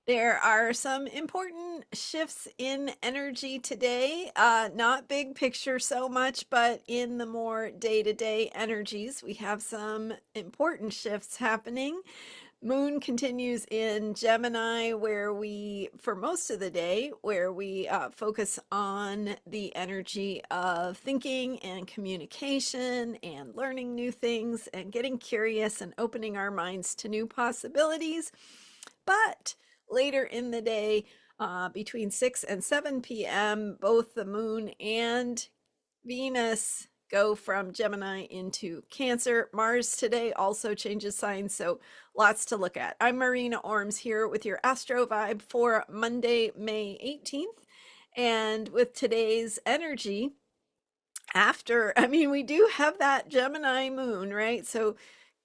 There are some important shifts in energy today, not big picture so much, but in the more day-to-day energies, we have some important shifts happening. Moon continues in Gemini, where we, for most of the day, where we focus on the energy of thinking and communication and learning new things and getting curious and opening our minds to new possibilities. But later in the day, between 6 and 7 p.m., both the moon and Venus go from Gemini into Cancer. Mars today also changes signs, so lots to look at. I'm Marina Orms here with your Astro Vibe for Monday, May 18th. And with today's energy, we do have that Gemini moon, right? So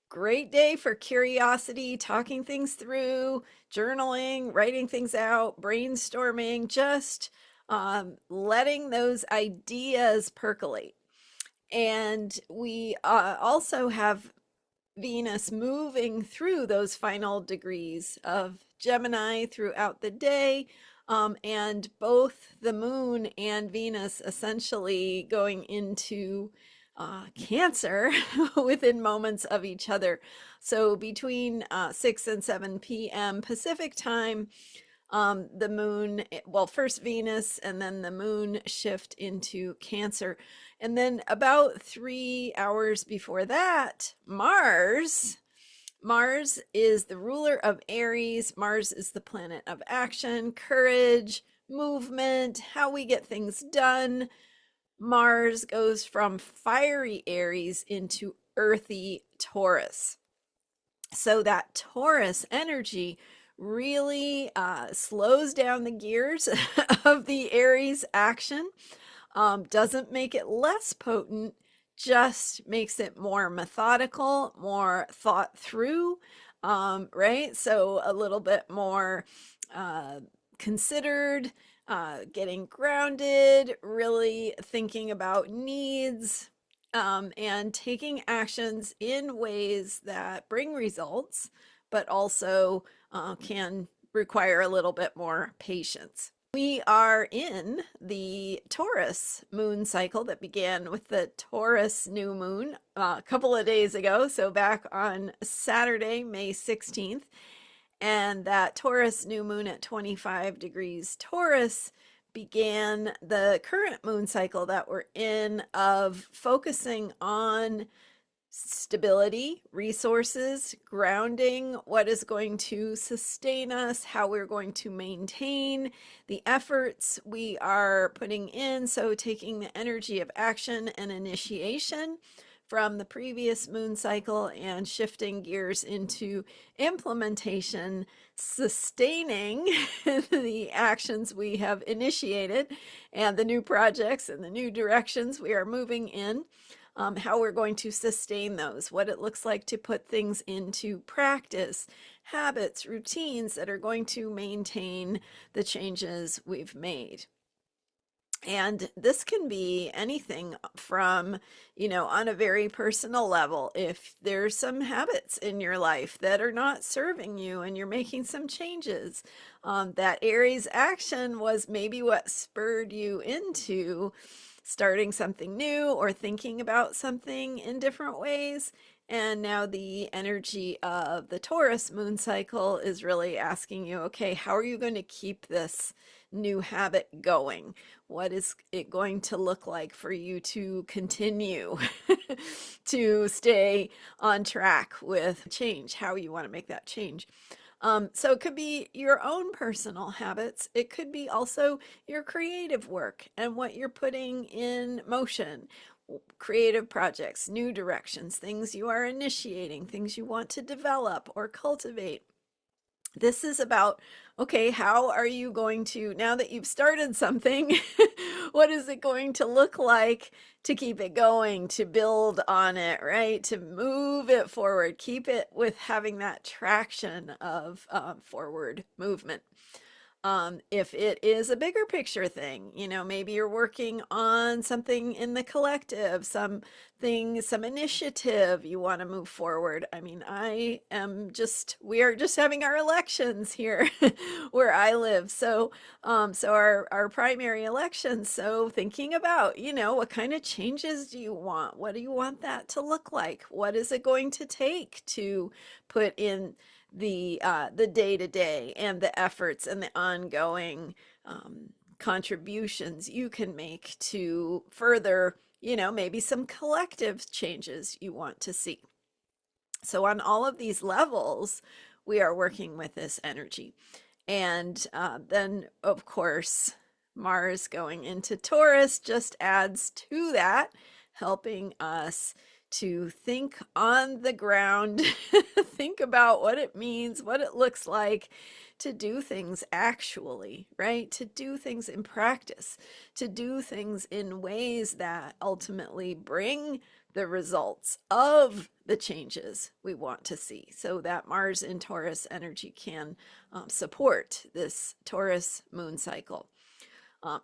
great day for curiosity, talking things through, journaling, writing things out, brainstorming, just letting those ideas percolate. And we also have Venus moving through those final degrees of Gemini throughout the day. And both the moon and Venus essentially going into Cancer within moments of each other. So between 6 and 7 p.m. Pacific time, the moon, well, first Venus and then the moon shift into Cancer. And then about 3 hours before that, Mars is the ruler of Aries. Mars is the planet of action, courage, movement, how we get things done. Mars goes from fiery Aries into earthy Taurus. So that Taurus energy really slows down the gears of the Aries action, doesn't make it less potent, just makes it more methodical, more thought through, right? So a little bit more considered, getting grounded, really thinking about needs, and taking actions in ways that bring results, but also can require a little bit more patience. We are in the Taurus moon cycle that began with the Taurus new moon a couple of days ago, so back on Saturday, May 16th. And that Taurus new moon at 25 degrees Taurus began the current moon cycle that we're in, of focusing on stability, resources, grounding, what is going to sustain us, how we're going to maintain the efforts we are putting in. So taking the energy of action and initiation from the previous moon cycle and shifting gears into implementation, sustaining the actions we have initiated and the new projects and the new directions we are moving in. How we're going to sustain those, what it looks like to put things into practice, habits, routines that are going to maintain the changes we've made. And this can be anything from, on a very personal level, if there's some habits in your life that are not serving you and you're making some changes, that Aries action was maybe what spurred you into starting something new or thinking about something in different ways. And now the energy of the Taurus moon cycle is really asking you, okay, how are you going to keep this new habit going? What is it going to look like for you to continue to stay on track with change? How you want to make that change? So it could be your own personal habits. It could be also your creative work and what you're putting in motion, creative projects, new directions, things you are initiating, things you want to develop or cultivate. This is about, okay, how are you going to, now that you've started something, what is it going to look like to keep it going, to build on it, right? To move it forward, keep it with having that traction of forward movement. If it is a bigger picture thing, maybe you're working on something in the collective, some initiative you want to move forward. I mean, we are just having our elections here where I live. So our primary elections. So thinking about, what kind of changes do you want? What do you want that to look like? What is it going to take to put in the day to day and the efforts and the ongoing contributions you can make to further, maybe some collective changes you want to see. So on all of these levels, we are working with this energy. And then, of course, Mars going into Taurus just adds to that, helping us to think on the ground, think about what it means, what it looks like to do things actually, right? To do things in practice, to do things in ways that ultimately bring the results of the changes we want to see. So that Mars in Taurus energy can support this Taurus moon cycle.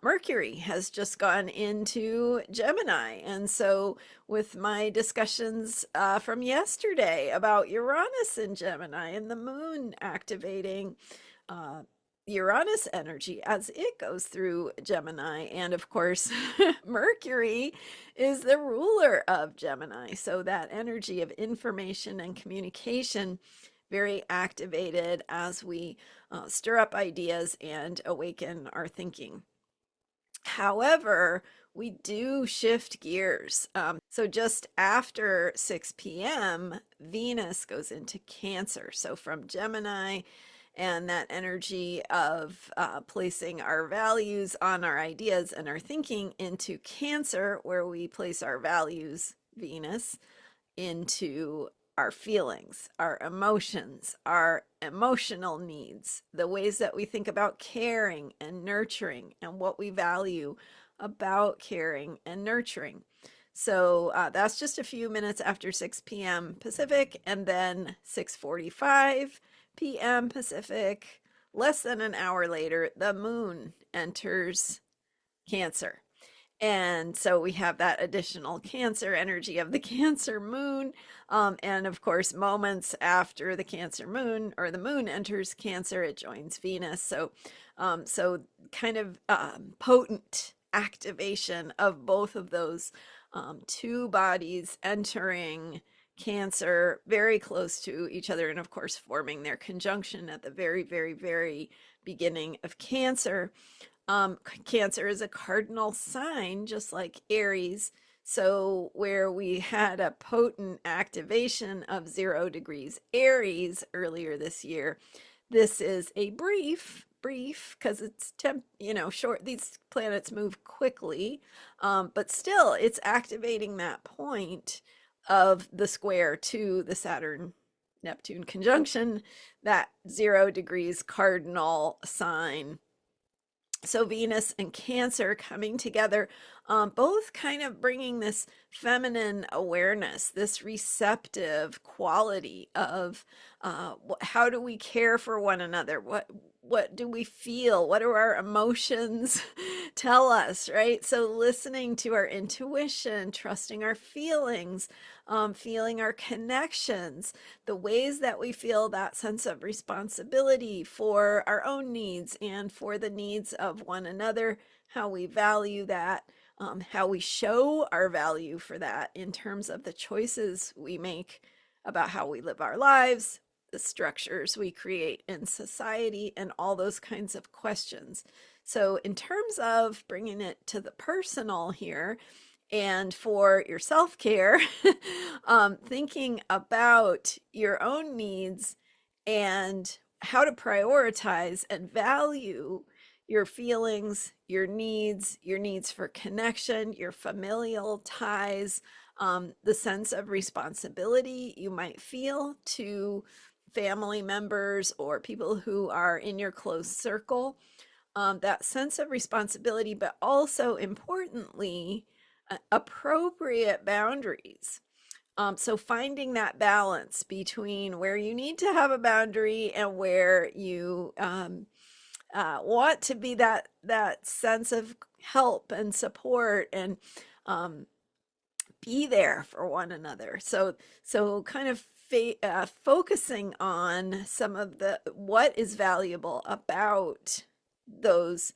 Mercury has just gone into Gemini. And so, with my discussions from yesterday about Uranus in Gemini and the moon activating Uranus energy as it goes through Gemini. And of course, Mercury is the ruler of Gemini. So, that energy of information and communication very activated as we stir up ideas and awaken our thinking. However, we do shift gears. So just after 6 p.m., Venus goes into Cancer. So from Gemini and that energy of placing our values on our ideas and our thinking into Cancer, where we place our values, Venus, into our feelings, our emotions, our emotional needs, the ways that we think about caring and nurturing, and what we value about caring and nurturing. So that's just a few minutes after 6 p.m. Pacific, and then 6:45 p.m. Pacific, less than an hour later, the moon enters Cancer. And so we have that additional Cancer energy of the Cancer moon. And of course, moments after the Cancer moon or the moon enters Cancer, it joins Venus. So kind of potent activation of both of those two bodies entering Cancer very close to each other. And of course, forming their conjunction at the very, very, very beginning of Cancer. Cancer is a cardinal sign, just like Aries. So where we had a potent activation of 0 degrees Aries earlier this year, this is a brief, because it's short. These planets move quickly, but still it's activating that point of the square to the Saturn Neptune conjunction, that 0 degrees cardinal sign. So Venus and Cancer coming together, both kind of bringing this feminine awareness, this receptive quality of how do we care for one another? What do we feel? What do our emotions tell us, right? So listening to our intuition, trusting our feelings, feeling our connections, the ways that we feel that sense of responsibility for our own needs and for the needs of one another, how we value that, how we show our value for that in terms of the choices we make about how we live our lives, the structures we create in society, and all those kinds of questions. So in terms of bringing it to the personal here, and for your self-care, thinking about your own needs and how to prioritize and value your feelings, your needs for connection, your familial ties, the sense of responsibility you might feel to family members or people who are in your close circle, that sense of responsibility, but also importantly, appropriate boundaries. So finding that balance between where you need to have a boundary and where you want to be that sense of help and support, and um, be there for one another. So kind of focusing on some of the what is valuable about those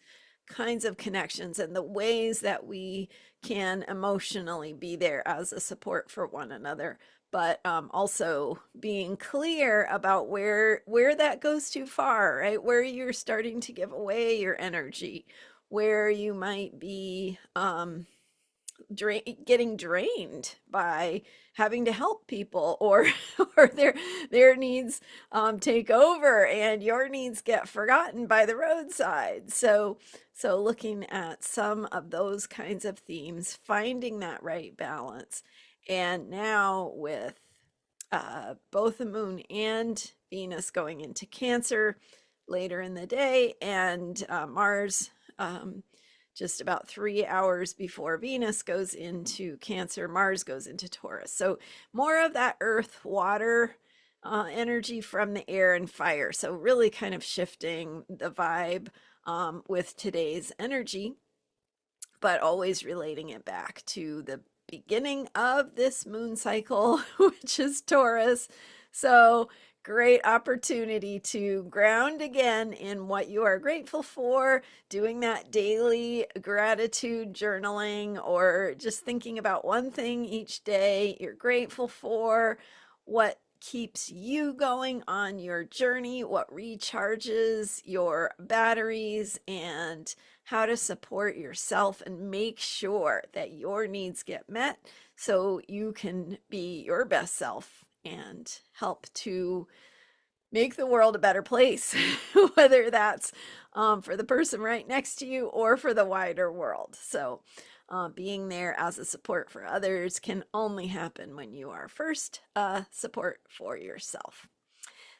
kinds of connections and the ways that we can emotionally be there as a support for one another, but also being clear about where that goes too far, right? Where you're starting to give away your energy, where you might be getting drained by having to help people, or or their needs take over and your needs get forgotten by the roadside. So looking at some of those kinds of themes, finding that right balance. And now with both the moon and Venus going into Cancer later in the day, and Mars just about 3 hours before Venus goes into Cancer, Mars goes into Taurus. So more of that earth, water energy from the air and fire. So really kind of shifting the vibe with today's energy, but always relating it back to the beginning of this moon cycle, which is Taurus. So great opportunity to ground again in what you are grateful for, doing that daily gratitude journaling, or just thinking about one thing each day you're grateful for, what keeps you going on your journey, what recharges your batteries, and how to support yourself and make sure that your needs get met so you can be your best self and help to make the world a better place, whether that's for the person right next to you or for the wider world. So being there as a support for others can only happen when you are first support for yourself.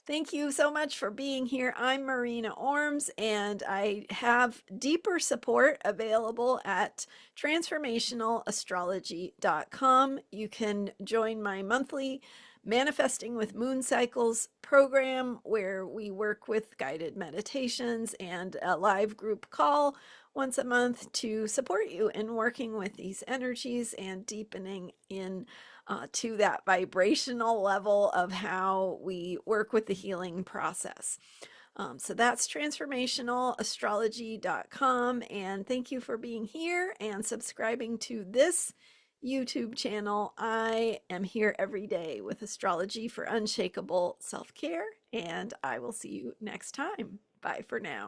Thank you so much for being here. I'm Marina Orms, and I have deeper support available at transformationalastrology.com. You can join my monthly Manifesting with Moon Cycles program, where we work with guided meditations and a live group call once a month to support you in working with these energies and deepening in to that vibrational level of how we work with the healing process. So that's transformationalastrology.com. And thank you for being here and subscribing to this YouTube channel. I am here every day with astrology for unshakable self-care, and I will see you next time. Bye for now.